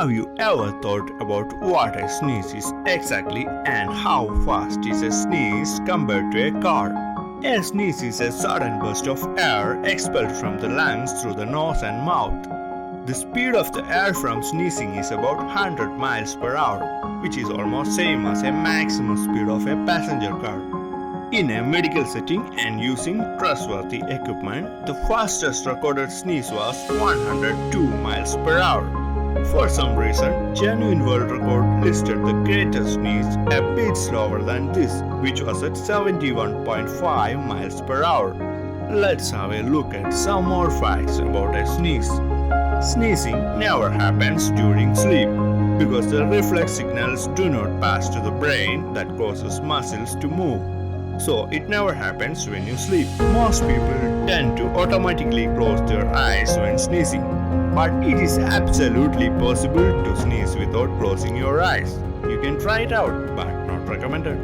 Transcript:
Have you ever thought about what a sneeze is exactly and how fast is a sneeze compared to a car? A sneeze is a sudden burst of air expelled from the lungs through the nose and mouth. The speed of the air from sneezing is about 100 miles per hour, which is almost same as a maximum speed of a passenger car. In a medical setting and using trustworthy equipment, the fastest recorded sneeze was 102 miles per hour. For some reason, Genuine World Record listed the greatest sneeze a bit slower than this, which was at 71.5 miles per hour. Let's have a look at some more facts about a sneeze. Sneezing never happens during sleep because the reflex signals do not pass to the brain that causes muscles to move. So it never happens when you sleep. Most people tend to automatically close their eyes when sneezing, but it is absolutely possible to sneeze without closing your eyes. You can try it out, but not recommended.